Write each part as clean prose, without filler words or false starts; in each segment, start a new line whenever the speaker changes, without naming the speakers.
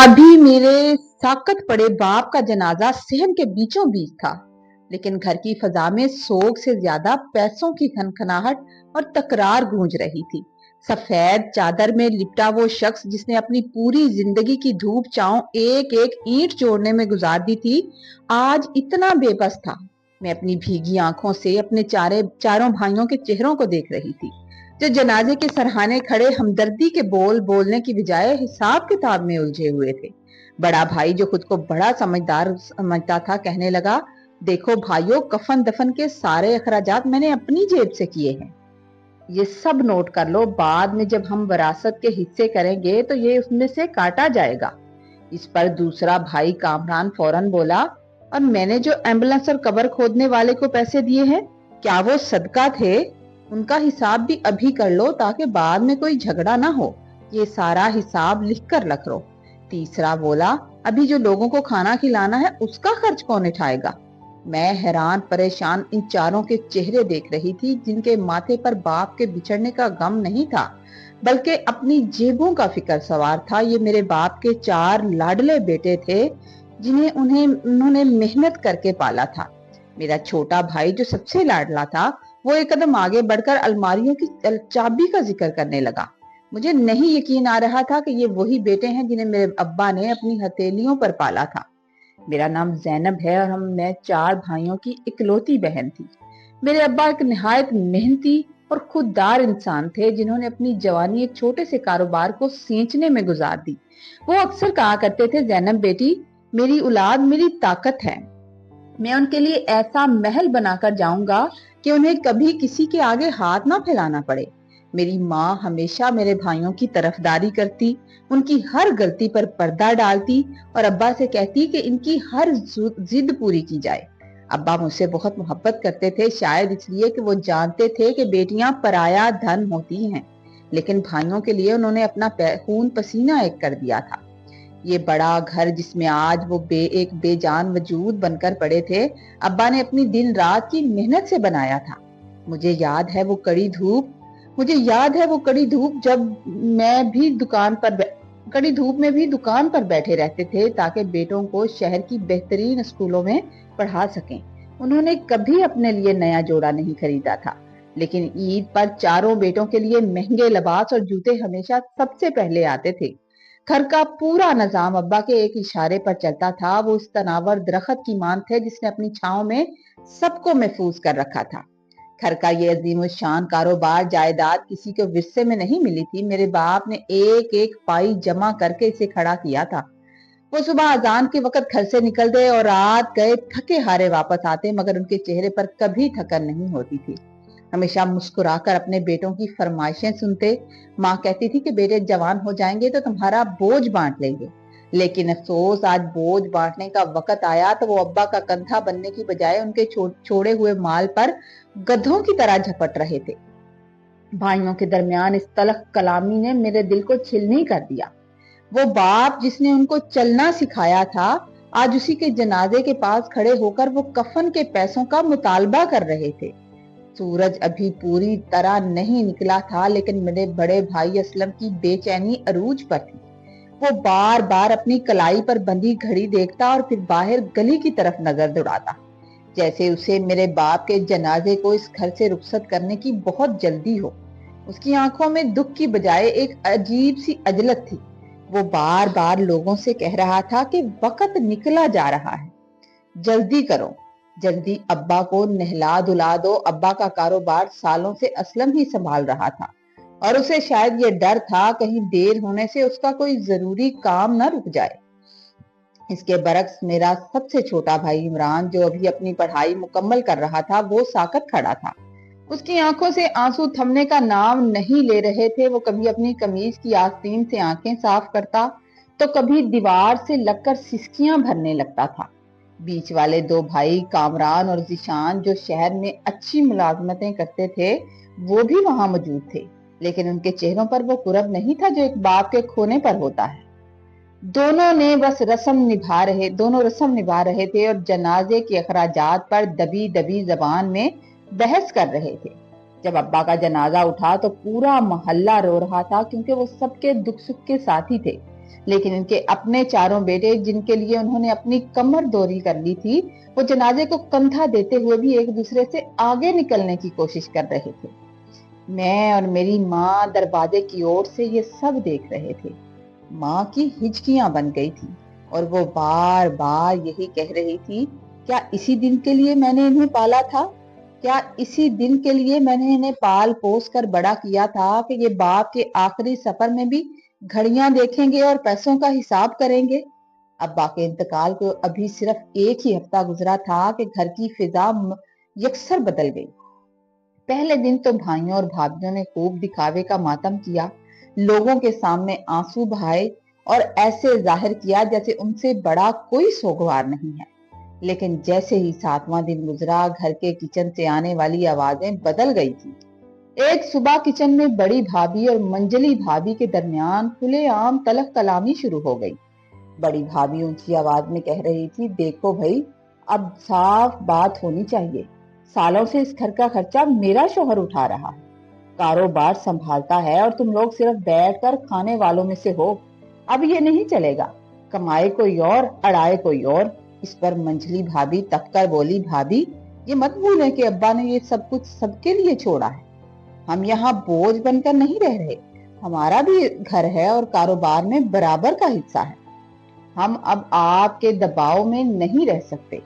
अभी मेरे साकत पड़े बाप का जनाजा सहन के बीचों बीच था, लेकिन घर की फजा में सोग से ज्यादा पैसों की खनखनाहट और तकरार गूंज रही थी। सफेद चादर में लिपटा वो शख्स जिसने अपनी पूरी जिंदगी की धूप छांव एक एक ईंट जोड़ने में गुजार दी थी, आज इतना बेबस था। मैं अपनी भीगी आंखों से अपने चारों भाइयों के चेहरों को देख रही थी, जो जनाजे के सरहाने खड़े हमदर्दी के बोल बोलने की बजाय हिसाब किताब में उलझे हुए थे। बड़ा भाई, जो खुद को बड़ा समझदार समझता था, कहने लगा, देखो भाइयों, कफन दफन के सारे अखराजात मैंने अपनी जेब से किए हैं। ये सब नोट कर लो, बाद में जब हम विरासत के हिस्से करेंगे तो ये उसमें से काटा जाएगा। इस पर दूसरा भाई कामरान फौरन बोला, और मैंने जो एम्बुलेंस और कब्र खोदने वाले को पैसे दिए हैं, क्या वो सदका थे? उनका हिसाब भी अभी कर लो, ताकि बाद में कोई झगड़ा ना हो। ये सारा हिसाब लिख कर रख लो। तीसरा बोला, अभी जो लोगों को खाना खिलाना है उसका खर्च कौन उठाएगा? मैं हैरान परेशान इन चारों के चेहरे देख रही थी, जिनके माथे पर बाप के बिछड़ने का गम नहीं था, बल्कि अपनी जेबों का फिक्र सवार था। ये मेरे बाप के 4 लाडले बेटे थे, जिन्हें उन्होंने मेहनत करके पाला था। मेरा छोटा भाई, जो सबसे लाडला था, वो एक कदम आगे बढ़कर अलमारियों की चाबी का जिक्र करने लगा। मुझे नहीं यकीन आ रहा था कि ये वही बेटे हैं जिन्हें मेरे अब्बा ने अपनी हथेलियों पर पाला था। मेरा नाम जैनब है और मैं 4 भाइयों की इकलौती बहन थी। मेरे अब्बा एक निहायत मेहनती और खुददार इंसान थे, जिन्होंने अपनी जवानी एक छोटे से कारोबार को सींचने में गुजार दी। वो अक्सर कहा करते थे, जैनब बेटी, मेरी औलाद मेरी ताकत है। मैं उनके लिए ऐसा महल बनाकर जाऊंगा कि उन्हें कभी किसी के आगे हाथ ना फैलाना पड़े। मेरी माँ हमेशा मेरे भाइयों की तरफदारी करती, उनकी हर गलती पर पर्दा डालती और अब्बा से कहती कि इनकी हर जिद पूरी की जाए। अब्बा मुझसे बहुत मोहब्बत करते थे, शायद इसलिए कि वो जानते थे कि बेटियां पराया धन होती हैं, लेकिन भाइयों के लिए उन्होंने अपना खून पसीना एक कर दिया था। ये बड़ा घर, जिसमें आज वो एक बेजान वजूद बनकर पड़े थे, अब्बा ने अपनी दिन रात की मेहनत से बनाया था। मुझे याद है वो कड़ी धूप जब मैं भी कड़ी धूप में भी दुकान पर बैठे रहते थे, ताकि बेटों को शहर की बेहतरीन स्कूलों में पढ़ा सकें। उन्होंने कभी अपने लिए नया जोड़ा नहीं खरीदा था, लेकिन ईद पर चारों बेटों के लिए महंगे लिबास और जूते हमेशा सबसे पहले आते थे। घर का पूरा निजाम अब्बा के एक इशारे पर चलता था। वो इस तनावर दरख्त की मान थे, जिसने अपनी छांव में सबको महफूज कर रखा था। घर का ये अजीम शान कारोबार जायदाद किसी को विरसे में नहीं मिली थी। मेरे बाप ने एक एक पाई जमा करके इसे खड़ा किया था। वो सुबह अजान के वक्त घर से निकलते और रात गए थके हारे वापस आते, मगर उनके चेहरे पर कभी थकन नहीं होती थी। हमेशा मुस्कुराकर अपने बेटों की फरमाइशें सुनते। माँ कहती थी कि बेटे जवान हो जाएंगे तो तुम्हारा बोझ बांट लेंगे, लेकिन अफसोस, आज बोझ बांटने का वक्त आया तो वो अब्बा का कंधा बनने की बजाय उनके छोड़े हुए माल पर गधों की तरह झपट रहे थे। भाइयों के दरमियान इस तलख कलामी ने मेरे दिल को छिलनी कर दिया। वो बाप जिसने उनको चलना सिखाया था, आज उसी के जनाजे के पास खड़े होकर वो कफन के पैसों का मुतालबा कर रहे थे। सूरज अभी पूरी तरह नहीं निकला था, लेकिन मेरे बड़े भाई असलम की बेचैनी अरूज पर थी। वो बार बार अपनी कलाई पर बंधी घड़ी देखता और फिर बाहर गली की तरफ नजर दौड़ाता, जैसे उसे मेरे बाप के जनाजे को इस घर से रुखसत करने की बहुत जल्दी हो। उसकी आंखों में दुख की बजाय एक अजीब सी अजलत थी। वो बार बार लोगों से कह रहा था कि वक्त निकला जा रहा है, जल्दी करो, जल्दी अब्बा को नहला धुला दो। अब्बा का कारोबार सालों से असलम ही संभाल रहा था, और उसे शायद ये डर था कहीं देर होने से उसका कोई जरूरी काम न रुक जाए। इसके बरक्स मेरा सबसे छोटा भाई इमरान, जो अभी अपनी पढ़ाई मुकम्मल कर रहा था, वो साकत खड़ा था। उसकी आंखों से आंसू थमने का नाम नहीं ले रहे थे। वो कभी अपनी कमीज की आस्तीन से आंखें साफ करता, तो कभी दीवार से लगकर सिसकियां भरने लगता था। बीच वाले 2 भाई कामरान और जिशान, जो शहर में अच्छी मुलाजमतें करते थे, वो भी वहां मौजूद थे, लेकिन उनके चेहरों पर वो कुरब नहीं था जो एक बाप के खोने पर होता है। दोनों रस्म निभा रहे थे और जनाजे के अखराजात पर दबी दबी जबान में बहस कर रहे थे। जब अब्बा का जनाजा उठा तो पूरा मोहल्ला रो रहा था, क्योंकि वो सबके दुख सुख के साथी थे। लेकिन इनके अपने चारों बेटे, जिनके लिए उन्होंने अपनी कमर दोरी कर ली थी, वो जनाजे को कंधा देते हुए भी एक दूसरे से आगे निकलने की कोशिश कर रहे थे। मैं और मेरी माँ दरवाजे की ओर से ये सब देख रहे थे। माँ की हिचकियां बन गई थी और वो बार बार यही कह रही थी, क्या इसी दिन के लिए मैंने इन्हें पाला था? क्या इसी दिन के लिए मैंने इन्हें पाल पोस कर बड़ा किया था कि ये बाप के आखिरी सफर में भी घड़ियां देखेंगे और पैसों का हिसाब करेंगे? अब्बा के इंतकाल को अभी सिर्फ एक ही हफ्ता गुजरा था कि घर की फिजा यकसर बदल गई। पहले दिन तो भाइयों और भाभियों ने खूब दिखावे का मातम किया, लोगों के सामने आंसू बहाए और ऐसे जाहिर किया जैसे उनसे बड़ा कोई सोगवार नहीं है। लेकिन जैसे ही 7वां दिन गुजरा, घर के किचन से आने वाली आवाजें बदल गई थी। एक सुबह किचन में बड़ी भाभी और मंजली भाभी के दरमियान खुलेआम तलख कलामी शुरू हो गई। बड़ी भाभी ऊंची आवाज में कह रही थी, देखो भाई, अब साफ बात होनी चाहिए। सालों से इस घर का खर्चा मेरा शोहर उठा रहा है, कारोबार संभालता है और तुम लोग सिर्फ बैठकर खाने वालों में से हो। अब ये नहीं चलेगा, कमाए कोई और, अड़ाए कोई और। इस पर मंझली भाभी तपकर बोली, भाभी ये मत भूलें कि अब्बा ने ये सब कुछ सबके लिए छोड़ा है। हम यहाँ बोझ बनकर नहीं रह रहे, हमारा भी घर है और कारोबार में बराबर का हिस्सा है। हम अब आपके दबाव में नहीं रह सकते।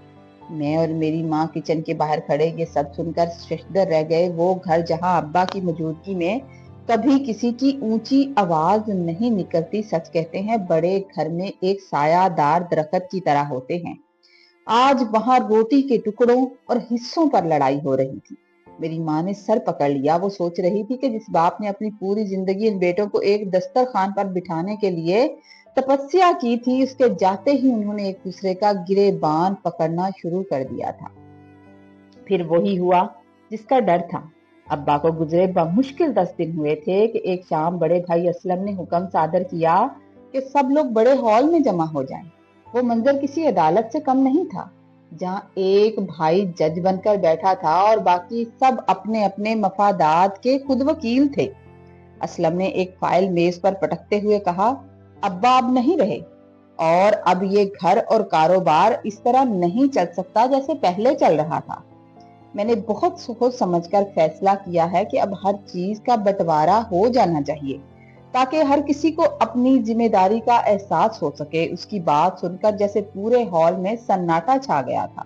मैं और मेरी माँ किचन के बाहर खड़े ये सब सुनकर शशदर रह गए। वो घर जहाँ अब्बा की मौजूदगी में कभी किसी की ऊंची आवाज नहीं निकलती, सच कहते हैं बड़े घर में एक सायादार दरख्त की तरह होते हैं। आज वहां रोटी के टुकड़ों और हिस्सों पर लड़ाई हो रही थी। मेरी माँ ने सर पकड़ लिया। वो सोच रही थी कि जिस बाप ने अपनी पूरी जिंदगी इन बेटों को एक दस्तरखान पर बिठाने के लिए तपस्या की थी, उसके जाते ही उन्होंने एक दूसरे का गिरेबान पकड़ना शुरू कर दिया था। फिर वही हुआ जिसका डर था। अब्बा को गुजरे बमुश्किल 10 दिन हुए थे कि एक शाम बड़े भाई असलम ने हुक्म सादर किया कि सब लोग बड़े हॉल में जमा हो जाएं। वो मंजर किसी अदालत से कम नहीं था, जहाँ एक भाई जज बनकर बैठा था और बाकी सब अपने अपने मफादात के खुद वकील थे। असलम ने एक फाइल मेज पर पटकते हुए कहा, अब्बा अब नहीं रहे और अब ये घर और कारोबार इस तरह नहीं चल सकता जैसे पहले चल रहा था। मैंने बहुत सोच समझकर फैसला किया है कि अब हर चीज का बंटवारा हो जाना चाहिए, ताकि हर किसी को अपनी जिम्मेदारी का एहसास हो सके। उसकी बात सुनकर जैसे पूरे हॉल में सन्नाटा छा गया था।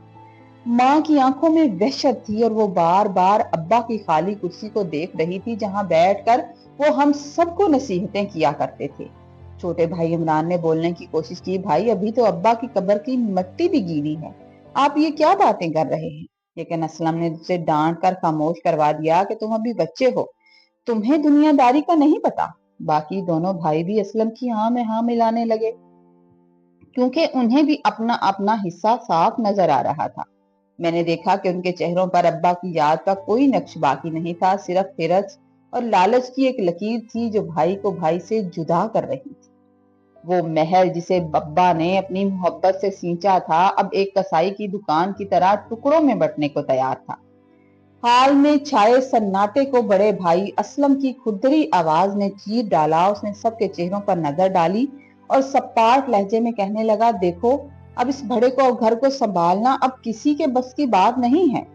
माँ की आंखों में वहशत थी और वो बार बार अब्बा की खाली कुर्सी को देख रही थी, जहां बैठकर वो हम सबको नसीहतें किया करते थे। छोटे भाई इमरान ने बोलने की कोशिश की, भाई अभी तो अब्बा की कब्र की मिट्टी भी गीली है, आप ये क्या बातें कर रहे हैं? लेकिन असलम ने उसे डांट कर खामोश करवा दिया कि तुम अभी बच्चे हो, तुम्हें दुनियादारी का नहीं पता। बाकी दोनों भाई भी असलम की हाँ में हाँ मिलाने लगे, क्योंकि उन्हें भी अपना अपना हिस्सा साफ नजर आ रहा था। मैंने देखा कि उनके चेहरों पर अब्बा की याद का कोई नक्श बाकी नहीं था, सिर्फ हिरस और लालच की एक लकीर थी जो भाई को भाई से जुदा कर रही थी। वो महल जिसे अब्बा ने अपनी मोहब्बत से सींचा था, अब एक कसाई की दुकान की तरह टुकड़ों में बंटने को तैयार था। हाल में छाए सन्नाटे को बड़े भाई असलम की खुरदरी आवाज ने चीर डाला। उसने सबके चेहरों पर नजर डाली और सपाट लहजे में कहने लगा, देखो अब इस बड़े को घर को संभालना अब किसी के बस की बात नहीं है।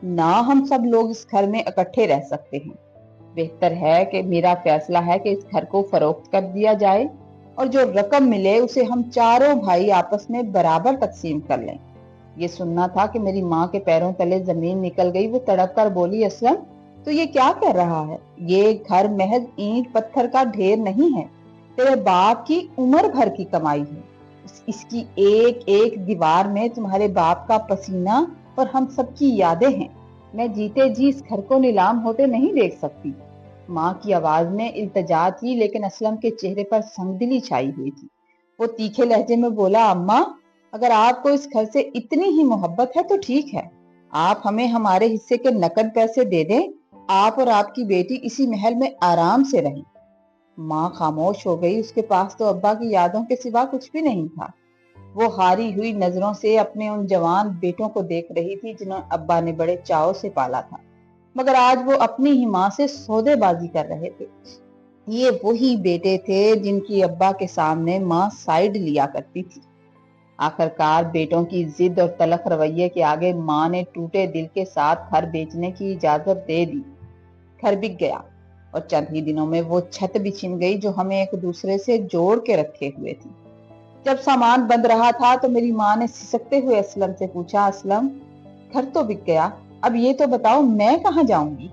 ना हम सब लोग इस घर में इकट्ठे रह सकते हैं। बेहतर है कि मेरा फैसला है कि इस घर को फरोख्त कर दिया जाए और जो रकम मिले उसे हम चारों भाई आपस में बराबर तकसीम कर लें। ये सुनना था कि मेरी माँ के पैरों तले जमीन निकल गई। वो तड़प कर बोली, असलम तो ये क्या कर रहा है? ये घर महज ईंट पत्थर का ढेर नहीं है, तेरे बाप की उम्र भर की कमाई है। इसकी एक एक दीवार में तुम्हारे बाप का पसीना और हम सबकी यादें हैं। मैं जीते जी इस घर को नीलाम होते नहीं देख सकती। माँ की आवाज में इल्तजा थी, लेकिन असलम के चेहरे पर संगदिली छाई हुई थी। वो तीखे लहजे में बोला, अम्मा अगर आपको इस घर से इतनी ही मोहब्बत है तो ठीक है, आप हमें हमारे हिस्से के नकद पैसे दे दें, आप और आपकी बेटी इसी महल में आराम से रहें। माँ खामोश हो गई। उसके पास तो अब्बा की यादों के सिवा कुछ भी नहीं था। वो हारी हुई नजरों से अपने उन जवान बेटों को देख रही थी जिन्हें अब्बा ने बड़े चाव से पाला था, मगर आज वो अपनी ही माँ से सौदेबाजी कर रहे थे। یہ وہی بیٹے تھے جن کی ابا کے سامنے ماں سائیڈ لیا کرتی تھی۔ آخرکار بیٹوں کی ضد اور تلخ رویے کے آگے ماں نے ٹوٹے دل کے ساتھ گھر بیچنے کی اجازت دے دی۔ گھر بک گیا اور چند ہی دنوں میں وہ چھت بھی چھن گئی جو ہمیں ایک دوسرے سے جوڑ کے رکھے ہوئے تھی۔ جب سامان بند رہا تھا تو میری ماں نے سسکتے ہوئے اسلم سے پوچھا، اسلم گھر تو بک گیا، اب یہ تو بتاؤ میں کہاں جاؤں گی؟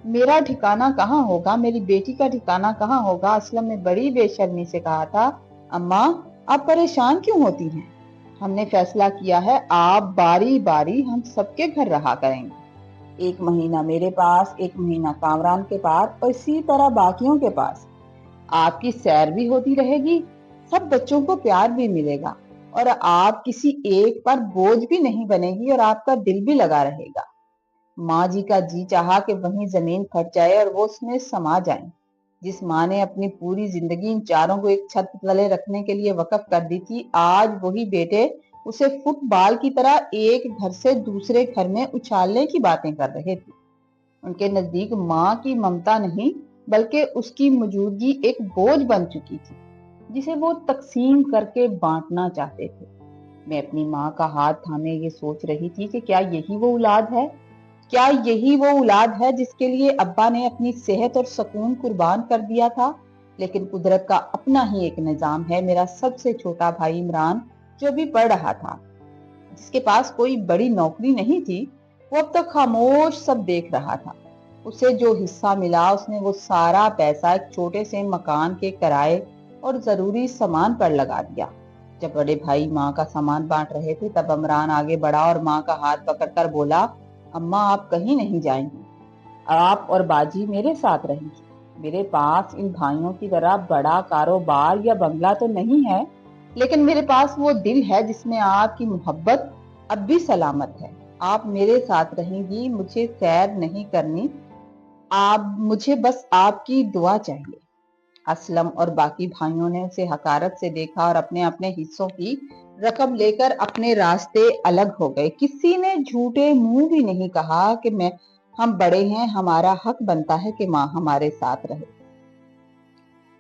میرا ٹھکانہ کہاں ہوگا؟ میری بیٹی کا ٹھکانہ کہاں ہوگا؟ اسلم نے بڑی بے شرمی سے کہا تھا، اماں آپ پریشان کیوں ہوتی ہیں؟ ہم نے فیصلہ کیا ہے آپ باری باری ہم سب کے گھر رہا کریں گے، ایک مہینہ میرے پاس، ایک مہینہ کامران کے پاس اور اسی طرح باقیوں کے پاس۔ آپ کی سیر بھی ہوتی رہے گی، سب بچوں کو پیار بھی ملے گا اور آپ کسی ایک پر بوجھ بھی نہیں بنے گی اور آپ کا دل بھی لگا رہے گا۔ ماں جی کا جی چاہا کہ وہیں زمین پھٹ جائے اور وہ اس میں سما جائیں۔ جس ماں نے اپنی پوری زندگی ان چاروں کو ایک چھت تلے رکھنے کے لیے وقف کر دی تھی، آج وہی بیٹے اسے فٹ بال کی طرح ایک گھر سے دوسرے گھر میں اچھالنے کی باتیں کر رہے تھے۔ ان کے نزدیک ماں کی ممتا نہیں بلکہ اس کی موجودگی ایک بوجھ بن چکی تھی جسے وہ تقسیم کر کے بانٹنا چاہتے تھے۔ میں اپنی ماں کا ہاتھ تھامے یہ سوچ رہی تھی کہ کیا یہی وہ اولاد ہے؟ کیا یہی وہ اولاد ہے جس کے لیے ابا نے اپنی صحت اور سکون قربان کر دیا تھا؟ لیکن قدرت کا اپنا ہی ایک نظام ہے۔ میرا سب سے چھوٹا بھائی عمران جو بھی پڑھ رہا تھا، جس کے پاس کوئی بڑی نوکری نہیں تھی، وہ اب تک خاموش سب دیکھ رہا تھا۔ اسے جو حصہ ملا اس نے وہ سارا پیسہ ایک چھوٹے سے مکان کے کرائے اور ضروری سامان پر لگا دیا۔ جب بڑے بھائی ماں کا سامان بانٹ رہے تھے تب عمران آگے بڑھا اور ماں کا ہاتھ پکڑ کر بولا، اماں آپ کہیں نہیں جائیں گی، آپ اور باجی میرے ساتھ رہیں گی۔ میرے پاس ان بھائیوں کی طرح بڑا کاروبار یا بنگلہ تو نہیں ہے، لیکن میرے پاس وہ دل ہے جس میں آپ کی محبت اب بھی سلامت ہے۔ آپ میرے ساتھ رہیں گی، مجھے سیر نہیں کرنی، مجھے بس آپ کی دعا چاہیے۔ اسلم اور باقی بھائیوں نے اسے حقارت سے دیکھا اور اپنے اپنے حصوں کی رقم لے کر اپنے راستے الگ ہو گئے۔ کسی نے جھوٹے منہ بھی نہیں کہا کہ ہم بڑے ہیں، ہمارا حق بنتا ہے کہ ماں ہمارے ساتھ رہے۔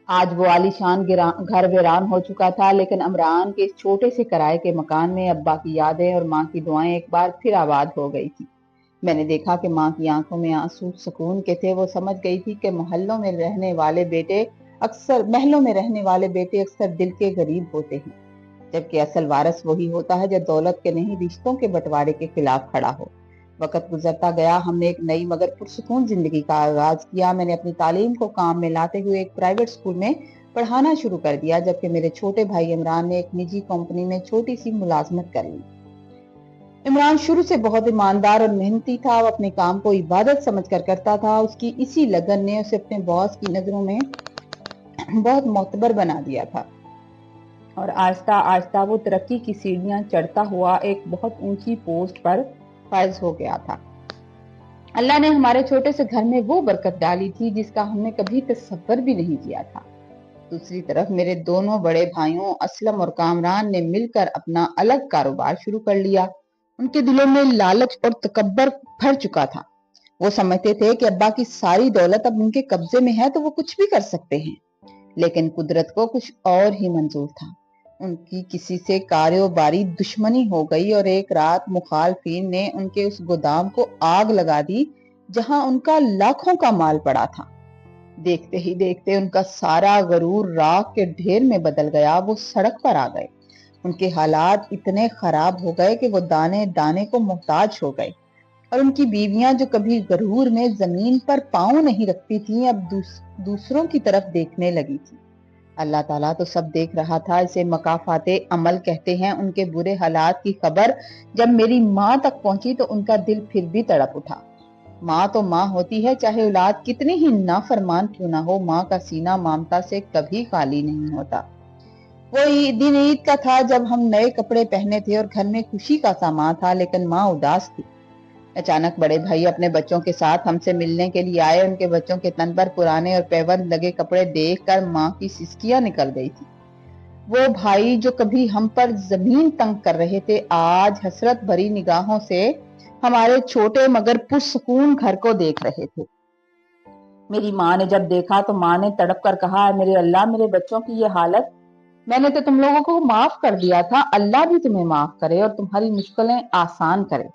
آج وہ عالیشان گھر ویران ہو چکا تھا، لیکن عمران کے اس چھوٹے سے کرائے کے مکان میں ابا کی یادیں اور ماں کی دعائیں ایک بار پھر آباد ہو گئی تھی۔ میں نے دیکھا کہ ماں کی آنکھوں میں آنسو سکون کے تھے۔ وہ سمجھ گئی تھی کہ محلوں میں رہنے والے بیٹے اکثر دل کے غریب ہوتے ہیں، جبکہ اصل وارث وہی ہوتا ہے جو دولت کے نہیں رشتوں کے بٹوارے کے خلاف کھڑا ہو۔ وقت گزرتا گیا، ہم نے ایک نئی مگر پرسکون زندگی کا آغاز کیا۔ میں نے اپنی تعلیم کو کام میں لاتے ہوئے ایک پرائیویٹ اسکول میں پڑھانا شروع کر دیا، جبکہ میرے چھوٹے بھائی عمران نے ایک نجی کمپنی میں چھوٹی سی ملازمت کر لی۔ عمران شروع سے بہت ایماندار اور محنتی تھا، وہ اپنے کام کو عبادت سمجھ کر کرتا تھا۔ اس کی اسی لگن نے اسے اپنے باس کی نظروں میں بہت معتبر بنا دیا تھا اور آہستہ آہستہ وہ ترقی کی سیڑھیاں چڑھتا ہوا ایک بہت اونچی پوسٹ پر فائز ہو گیا تھا۔ اللہ نے ہمارے چھوٹے سے گھر میں وہ برکت ڈالی تھی جس کا ہم نے کبھی تصور بھی نہیں کیا تھا۔ دوسری طرف میرے دونوں بڑے بھائیوں اسلم اور کامران نے مل کر اپنا الگ کاروبار شروع کر لیا۔ ان کے دلوں میں لالچ اور تکبر بھر چکا تھا۔ وہ سمجھتے تھے کہ ابا کی ساری دولت اب ان کے قبضے میں ہے تو وہ کچھ بھی کر سکتے ہیں، لیکن قدرت کو کچھ اور ہی منظور تھا۔ ان کی کسی سے کاروباری دشمنی ہو گئی اور ایک رات مخالفین نے ان کے اس گودام کو آگ لگا دی جہاں ان کا لاکھوں کا مال پڑا تھا۔ دیکھتے ہی دیکھتے ان کا سارا غرور راکھ کے ڈھیر میں بدل گیا۔ وہ سڑک پر آ گئے۔ ان کے حالات اتنے خراب ہو گئے کہ وہ دانے دانے کو محتاج ہو گئے، اور ان کی بیویاں جو کبھی غرور میں زمین پر پاؤں نہیں رکھتی تھیں اب دوسروں کی طرف دیکھنے لگی تھی۔ اللہ تعالیٰ تو سب دیکھ رہا تھا، اسے مکافات عمل کہتے ہیں۔ ان کے برے حالات کی خبر جب میری ماں تک پہنچی تو ان کا دل پھر بھی تڑپ اٹھا۔ ماں تو ماں ہوتی ہے، چاہے اولاد کتنی ہی نافرمان کیوں نہ ہو، ماں کا سینہ ممتا سے کبھی خالی نہیں ہوتا۔ وہ دن عید کا تھا جب ہم نئے کپڑے پہنے تھے اور گھر میں خوشی کا سامان تھا، لیکن ماں اداس تھی۔ اچانک بڑے بھائی اپنے بچوں کے ساتھ ہم سے ملنے کے لیے آئے۔ ان کے بچوں کے تن پر پرانے اور پیوند لگے کپڑے دیکھ کر ماں کی سسکیاں نکل گئی تھی۔ وہ بھائی جو کبھی ہم پر زمین تنگ کر رہے تھے آج حسرت بھری نگاہوں سے ہمارے چھوٹے مگر پرسکون گھر کو دیکھ رہے تھے۔ मेरी माँ ने जब देखा तो माँ ने तड़प कर कहा, मेरे अल्लाह, मेरे बच्चों की ये हालत, मैंने तो तुम लोगों को माफ कर दिया था, अल्लाह भी तुम्हें माफ करे और तुम्हारी मुश्किलें आसान करे।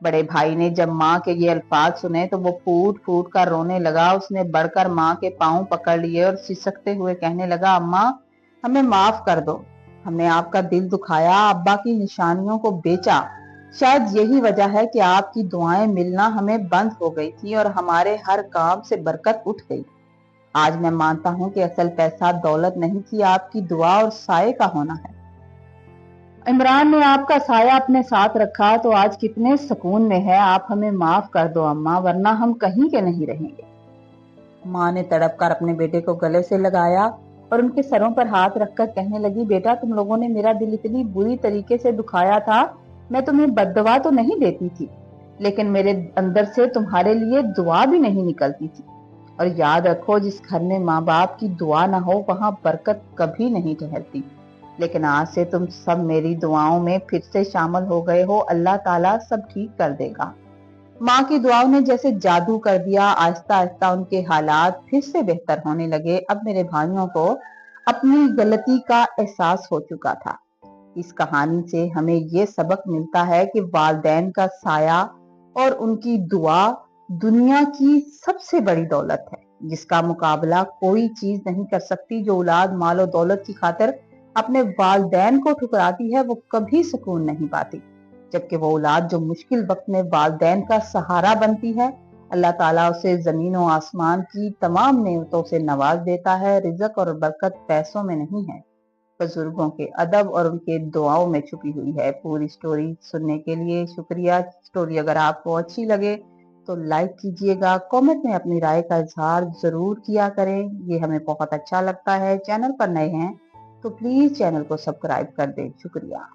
बड़े भाई ने जब माँ के ये अल्फाज सुने तो वो फूट फूट कर रोने लगा। उसने बढ़कर माँ के पांव पकड़ लिए और सिसकते हुए कहने लगा, अम्मा, हमें माफ कर दो, हमने आपका दिल दुखाया, अब्बा की निशानियों को बेचा, शायद यही वजह है कि आपकी दुआएं मिलना हमें बंद हो गई थी और हमारे हर काम से बरकत उठ गई। आज मैं मानता हूँ कि असल पैसा दौलत नहीं थी, आपकी दुआ और साये का होना है। इमरान ने आपका साया अपने साथ रखा तो आज कितने सुकून में है। आप हमें माफ कर दो अम्मा, वरना हम कहीं के नहीं रहेंगे। माँ ने तड़प कर अपने बेटे को गले से लगाया और उनके सरों पर हाथ रखकर कहने लगी, बेटा, तुम लोगों ने मेरा दिल इतनी बुरी तरीके से दुखाया था, मैं तुम्हें बद्दुआ तो नहीं देती थी, लेकिन मेरे अंदर से तुम्हारे लिए दुआ भी नहीं निकलती थी। और याद रखो, जिस घर में माँ बाप की दुआ ना हो वहां बरकत कभी नहीं ठहरती। लेकिन आज से तुम सब मेरी दुआओं में फिर से शामिल हो गए हो, अल्लाह ताला सब ठीक कर देगा। माँ की दुआओं ने जैसे जादू कर दिया, आहिस्ता आहिस्ता उनके हालात फिर से बेहतर होने लगे। अब मेरे भाइयों को अपनी गलती का एहसास हो चुका था। इस कहानी से हमें ये सबक मिलता है कि वालिदैन का साया और उनकी दुआ दुनिया की सबसे बड़ी दौलत है, जिसका मुकाबला कोई चीज नहीं कर सकती। जो औलाद माल और दौलत की खातिर अपने वालिदैन को ठुकराती है, वो कभी सुकून नहीं पाती, जबकि वो औलाद जो मुश्किल वक्त में वालिदैन का सहारा बनती है, अल्लाह ताला उसे जमीन और आसमान की तमाम नेमतों से नवाज देता है। रिज़्क और बरकत पैसों में नहीं है, बुजुर्गों के अदब और उनके दुआओं में छुपी हुई है। पूरी स्टोरी सुनने के लिए शुक्रिया। स्टोरी अगर आपको अच्छी लगे तो लाइक कीजिएगा, कमेंट में अपनी राय का इजहार जरूर किया करें, ये हमें बहुत अच्छा लगता है। चैनल पर नए हैं तो प्लीज चैनल को सब्सक्राइब कर दें। शुक्रिया।